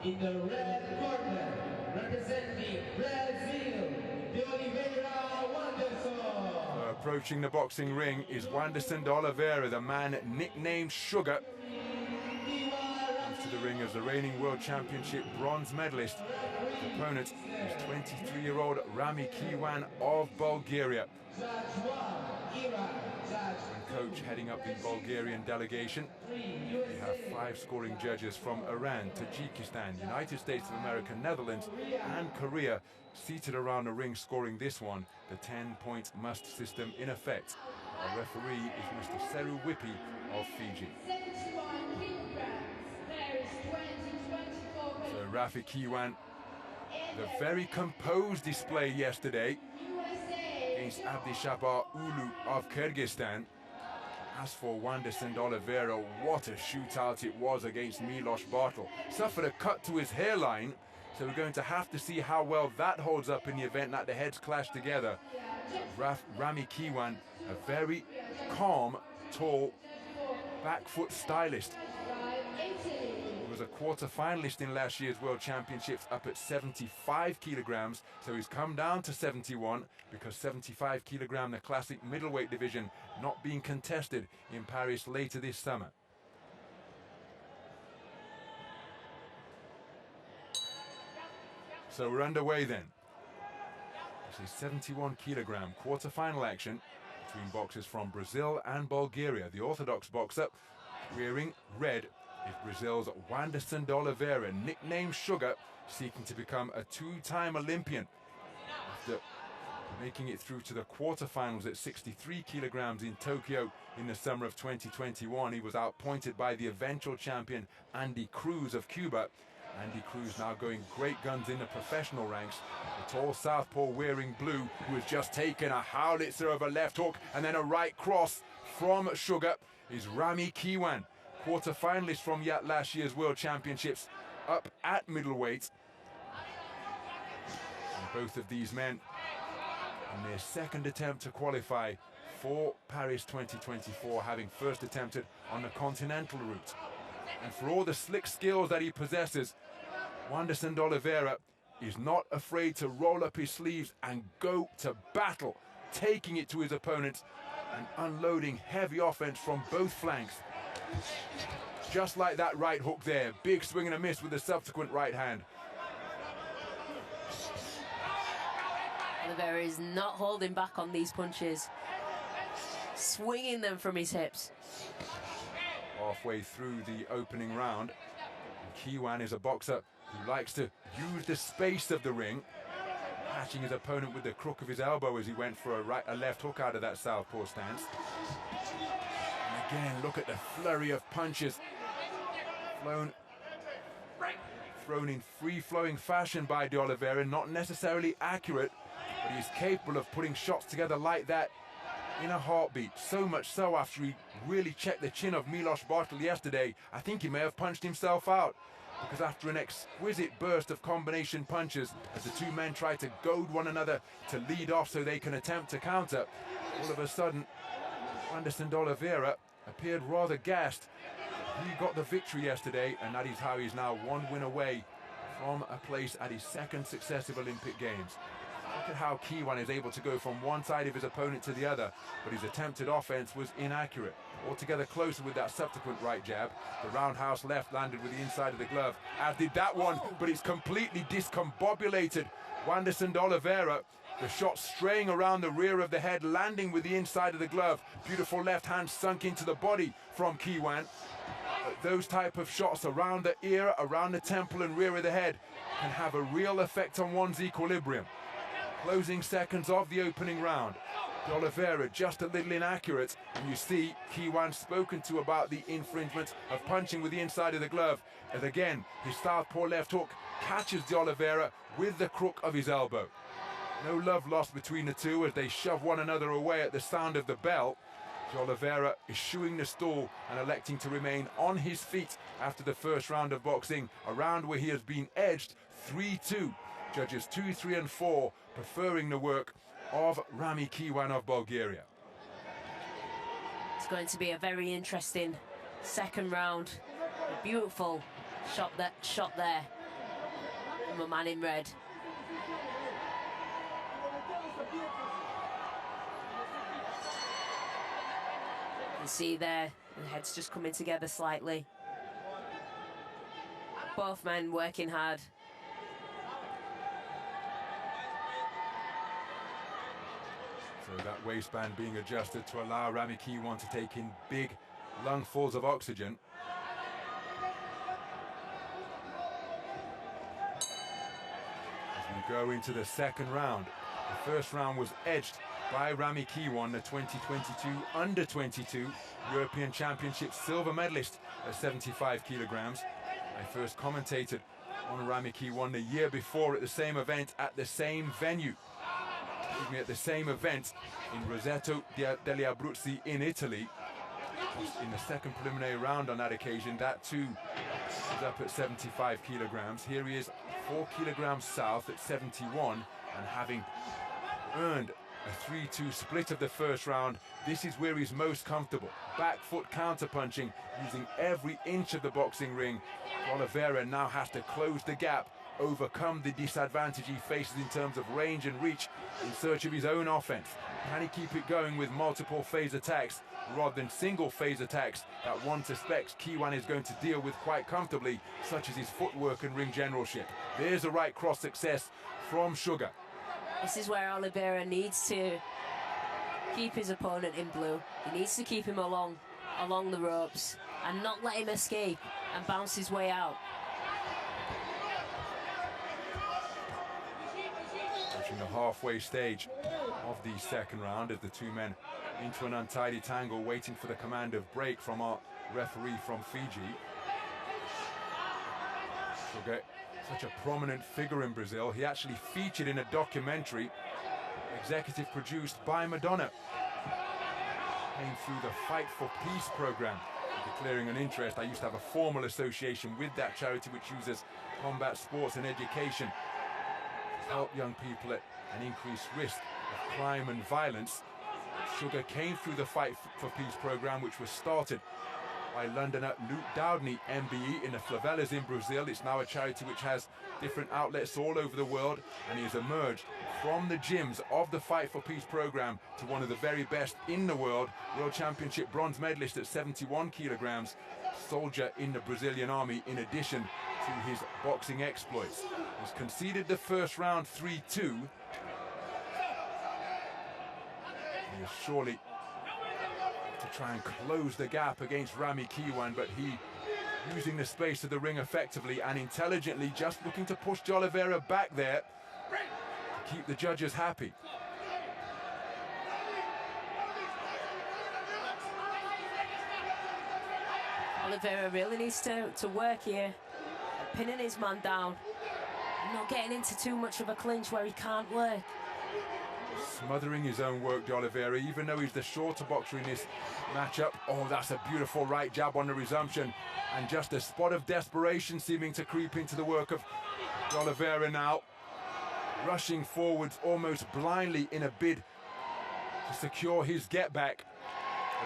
In the red corner, representing Brazil, the Oliveira Wanderson. Approaching the boxing ring is Wanderson de Oliveira, the man nicknamed Sugar. Comes to the ring as the reigning World Championship bronze medalist. His opponent is 23-year-old Rami Kiwan of Bulgaria. And coach heading up the Bulgarian delegation. We have 5 scoring judges from Iran, Tajikistan, United States of America, Netherlands and Korea seated around the ring scoring this one, the 10-point must system in effect. Our referee is Mr. Seru Whippy of Fiji. So Rafi Kiwan, the very composed display yesterday against Abdishabar Ulu of Kyrgyzstan. As for Wanderson de Oliveira, what a shootout it was against Milos Bartel. Suffered a cut to his hairline, so we're going to have to see how well that holds up in the event that the heads clash together. Rami Kiwan, a very calm, tall, back foot stylist. He was a quarter-finalist in last year's World Championships up at 75 kilograms, so he's come down to 71 because 75 kilogram, the classic middleweight division, not being contested in Paris later this summer. So we're underway then. This is 71 kilogram quarter-final action between boxers from Brazil and Bulgaria. The orthodox boxer wearing red is Brazil's Wanderson de Oliveira, nicknamed Sugar, seeking to become a 2-time Olympian. After making it through to the quarterfinals at 63 kilograms in Tokyo in the summer of 2021, he was outpointed by the eventual champion Andy Cruz of Cuba. Andy Cruz now going great guns in the professional ranks. The tall southpaw wearing blue, who has just taken a howitzer of a left hook and then a right cross from Sugar, is Rami Kiwan, quarter-finalist from last year's World Championships, up at middleweight. And both of these men in their second attempt to qualify for Paris 2024, having first attempted on the continental route. And for all the slick skills that he possesses, Wanderson de Oliveira is not afraid to roll up his sleeves and go to battle, taking it to his opponents and unloading heavy offense from both flanks. Just like that right hook there, big swing and a miss with the subsequent right hand. Oliveira is not holding back on these punches, swinging them from his hips. Halfway through the opening round, Kiwan is a boxer who likes to use the space of the ring, catching his opponent with the crook of his elbow as he went for a left hook out of that southpaw stance. And again, look at the flurry of punches thrown in free-flowing fashion by de Oliveira, not necessarily accurate, but he's capable of putting shots together like that in a heartbeat. So much so, after he really checked the chin of Milos Bartel yesterday, I think he may have punched himself out, because after an exquisite burst of combination punches, as the two men try to goad one another to lead off so they can attempt to counter, all of a sudden Wanderson de Oliveira appeared rather gassed. He got the victory yesterday, and that is how he's now 1 win away from a place at his second successive Olympic Games. Look at how Kiwan is able to go from one side of his opponent to the other, but his attempted offense was inaccurate. Altogether closer with that subsequent right jab. The roundhouse left landed with the inside of the glove, as did that one, but it's completely discombobulated Wanderson de Oliveira. The shot straying around the rear of the head, landing with the inside of the glove. Beautiful left hand sunk into the body from Kiwan. Those type of shots around the ear, around the temple and rear of the head can have a real effect on one's equilibrium. Closing seconds of the opening round. De Oliveira just a little inaccurate, and you see Kiwan spoken to about the infringement of punching with the inside of the glove, as again his southpaw left hook catches De Oliveira with the crook of his elbow. No love lost between the two as they shove one another away at the sound of the bell. De Oliveira eschewing the stall and electing to remain on his feet after the first round of boxing, a round where he has been edged 3-2. Judges 2, 3 and 4 preferring the work of Rami Kiwan of Bulgaria. It's going to be a very interesting second round. A beautiful shot there from a man in red. You can see there, the head's just coming together slightly. Both men working hard. So that waistband being adjusted to allow Rami Kiwan to take in big lungfuls of oxygen. As we go into the second round, the first round was edged by Rami Kiwan, the 2022 Under-22 European Championship silver medalist at 75 kilograms. I first commentated on Rami Kiwan the year before at the same event at the same venue. At the same event in Roseto degli Abruzzi in Italy. In the second preliminary round on that occasion, that too was up at 75 kilograms. Here he is 4 kilograms south at 71, and having earned a 3-2 split of the first round, this is where he's most comfortable. Back foot counter-punching, using every inch of the boxing ring. Oliveira now has to close the gap, overcome the disadvantage he faces in terms of range and reach in search of his own offense. Can he keep it going with multiple phase attacks rather than single phase attacks that one suspects Kiwan is going to deal with quite comfortably, such as his footwork and ring generalship? There's a right cross success from Sugar. This is where Oliveira needs to keep his opponent in blue. He needs to keep him along the ropes and not let him escape and bounce his way out. Reaching the halfway stage of the second round as the two men into an untidy tangle, waiting for the command of break from our referee from Fiji. Sugar, such a prominent figure in Brazil. He actually featured in a documentary executive produced by Madonna. Came through the Fight for Peace program, declaring an interest. I used to have a formal association with that charity which uses combat sports and education to help young people at an increased risk of crime and violence. Sugar came through the Fight for Peace program, which was started by Londoner Luke Dowdney, MBE, in the favelas in Brazil. It's now a charity which has different outlets all over the world, and he has emerged from the gyms of the Fight for Peace program to one of the very best in the world. World Championship bronze medalist at 71 kilograms, soldier in the Brazilian army in addition to his boxing exploits. He's conceded the first round 3-2. He is surely to try and close the gap against Rami Kiwan, but he using the space of the ring effectively and intelligently, just looking to push Oliveira back there to keep the judges happy. Oliveira really needs to work here, pinning his man down, and not getting into too much of a clinch where he can't work. Smothering his own work, Oliveira, even though he's the shorter boxer in this matchup. Oh, that's a beautiful right jab on the resumption, and just a spot of desperation seeming to creep into the work of Oliveira now, rushing forwards almost blindly in a bid to secure his get back.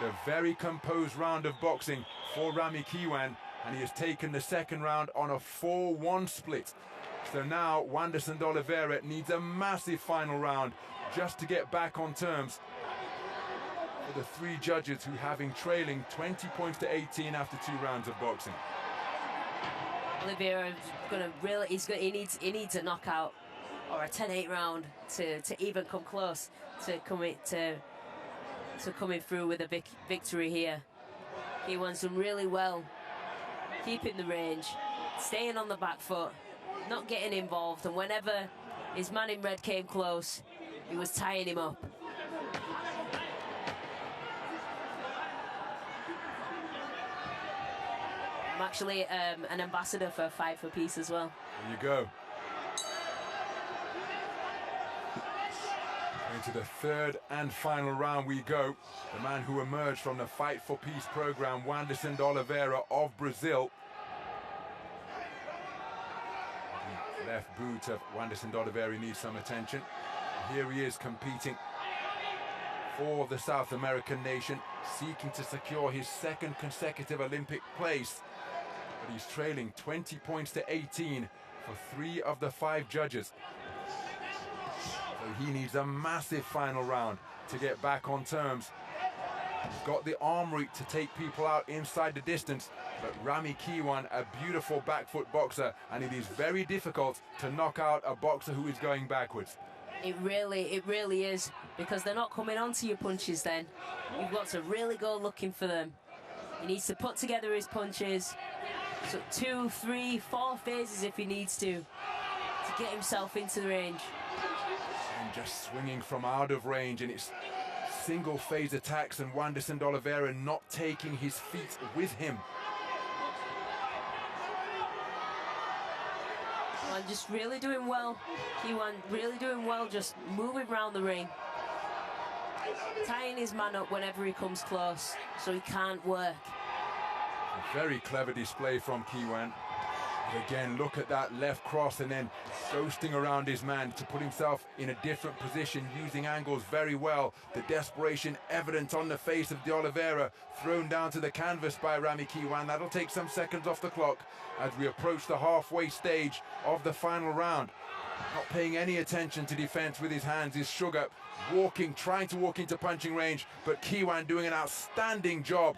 But a very composed round of boxing for Rami Kiwan, and he has taken the second round on a 4-1 split. So now Wanderson Oliveira needs a massive final round just to get back on terms for the three judges who have him trailing 20 points to 18 after 2 rounds of boxing. Oliveira is gonna really, he needs a knockout or a 10-8 round to even come close to coming through with a victory here. He wants them really well, keeping the range, staying on the back foot, not getting involved, and whenever his man in red came close, he was tying him up. I'm actually an ambassador for Fight for Peace as well. There you go. Into the third and final round we go. The man who emerged from the Fight for Peace program, Wanderson Oliveira of Brazil. The left boot of Wanderson Oliveira needs some attention. Here he is competing for the South American nation, seeking to secure his second consecutive Olympic place. But he's trailing 20 points to 18 for 3 of the 5 judges. So he needs a massive final round to get back on terms. He's got the armory to take people out inside the distance, but Rami Kiwan, a beautiful back foot boxer, and it is very difficult to knock out a boxer who is going backwards. It really is, because they're not coming onto your punches then. You've got to really go looking for them. He needs to put together his punches, so 2, 3, 4 phases if he needs to get himself into the range. And just swinging from out of range, and it's single phase attacks, and Wanderson Oliveira not taking his feet with him. Kiwan just really doing well. Kiwan really doing well, just moving around the ring. Tying his man up whenever he comes close, so he can't work. A very clever display from Kiwan. And again, look at that left cross, and then ghosting around his man to put himself in a different position, using angles very well. The desperation evident on the face of de Oliveira, thrown down to the canvas by Rami Kiwan. That'll take some seconds off the clock as we approach the halfway stage of the final round. Not paying any attention to defense with his hands is Sugar, walking, trying to walk into punching range, but Kiwan doing an outstanding job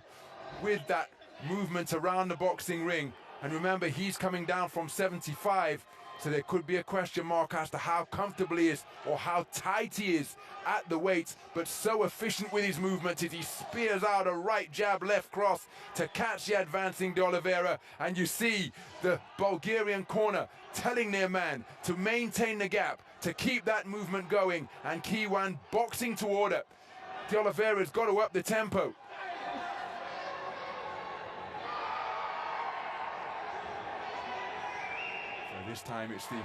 with that movement around the boxing ring. And remember, he's coming down from 75, so there could be a question mark as to how comfortable he is or how tight he is at the weight, but so efficient with his movement as he spears out a right jab, left cross to catch the advancing de Oliveira. And you see the Bulgarian corner telling their man to maintain the gap, to keep that movement going, and Kiwan boxing toward it. De Oliveira's got to up the tempo. This time it's the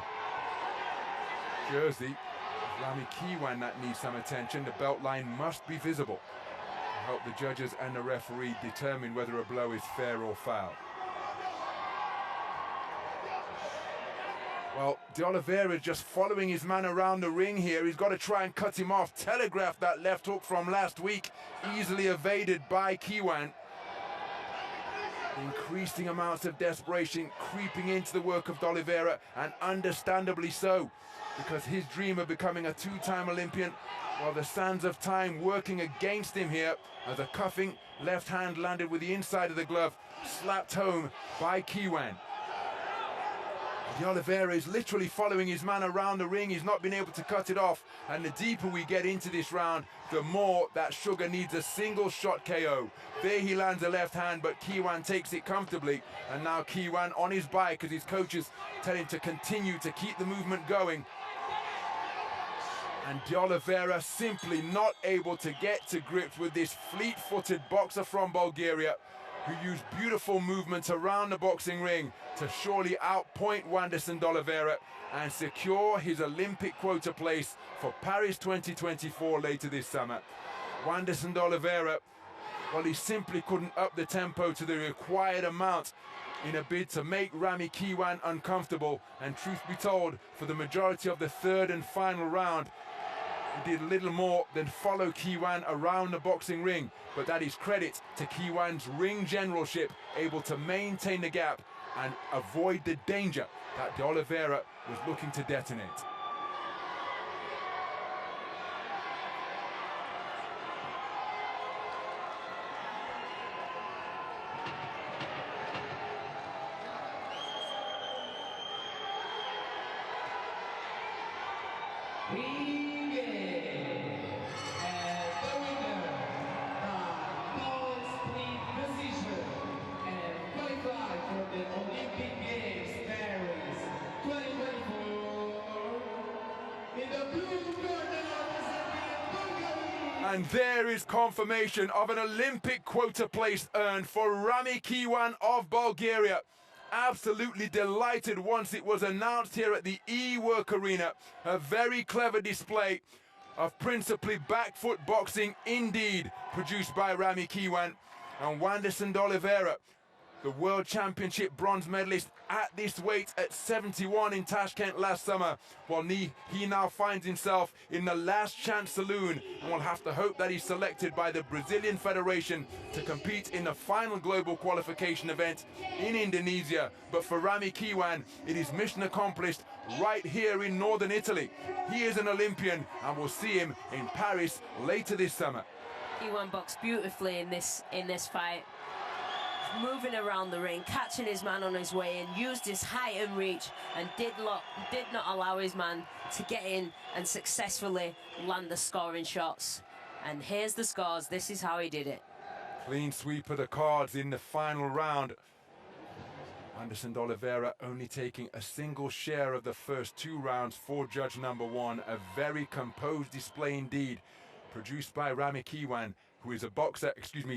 jersey of Rami Kiwan that needs some attention. The belt line must be visible to help the judges and the referee determine whether a blow is fair or foul. Well, de Oliveira just following his man around the ring here. He's got to try and cut him off. Telegraphed that left hook from last week, easily evaded by Kiwan. Increasing amounts of desperation creeping into the work of de Oliveira, and understandably so, because his dream of becoming a 2-time Olympian, while the sands of time working against him here, as a cuffing left hand landed with the inside of the glove, slapped home by Kiwan. De Oliveira is literally following his man around the ring. He's not been able to cut it off, and the deeper we get into this round, the more that Sugar needs a single shot KO. There he lands a left hand, but Kiwan takes it comfortably, and now Kiwan on his bike as his coaches tell him to continue to keep the movement going. And de Oliveira simply not able to get to grips with this fleet-footed boxer from Bulgaria, who used beautiful movements around the boxing ring to surely outpoint Wanderson Oliveira and secure his Olympic quota place for Paris 2024 later this summer. Wanderson Oliveira, well, he simply couldn't up the tempo to the required amount in a bid to make Rami Kiwan uncomfortable, and truth be told, for the majority of the third and final round, he did little more than follow Kiwan around the boxing ring, but that is credit to Kiwan's ring generalship, able to maintain the gap and avoid the danger that de Oliveira was looking to detonate. And there is confirmation of an Olympic quota place earned for Rami Kiwan of Bulgaria. Absolutely delighted once it was announced here at the E-Work Arena. A very clever display of principally back foot boxing indeed, produced by Rami Kiwan. And Wanderson Oliveira the World Championship bronze medalist at this weight at 71 in Tashkent last summer. While he now finds himself in the last chance saloon and will have to hope that he's selected by the Brazilian Federation to compete in the final global qualification event in Indonesia. But for Rami Kiwan, it is mission accomplished right here in northern Italy. He is an Olympian, and we'll see him in Paris later this summer. Kiwan boxed beautifully in this fight. Moving around the ring, catching his man on his way in, used his height and reach, and did not allow his man to get in and successfully land the scoring shots. And here's the scores. This is how he did it. Clean sweep of the cards in the final round. Wanderson and Oliveira only taking a single share of the first 2 rounds for judge number 1. A very composed display indeed, produced by Rami Kiwan, who is a boxer,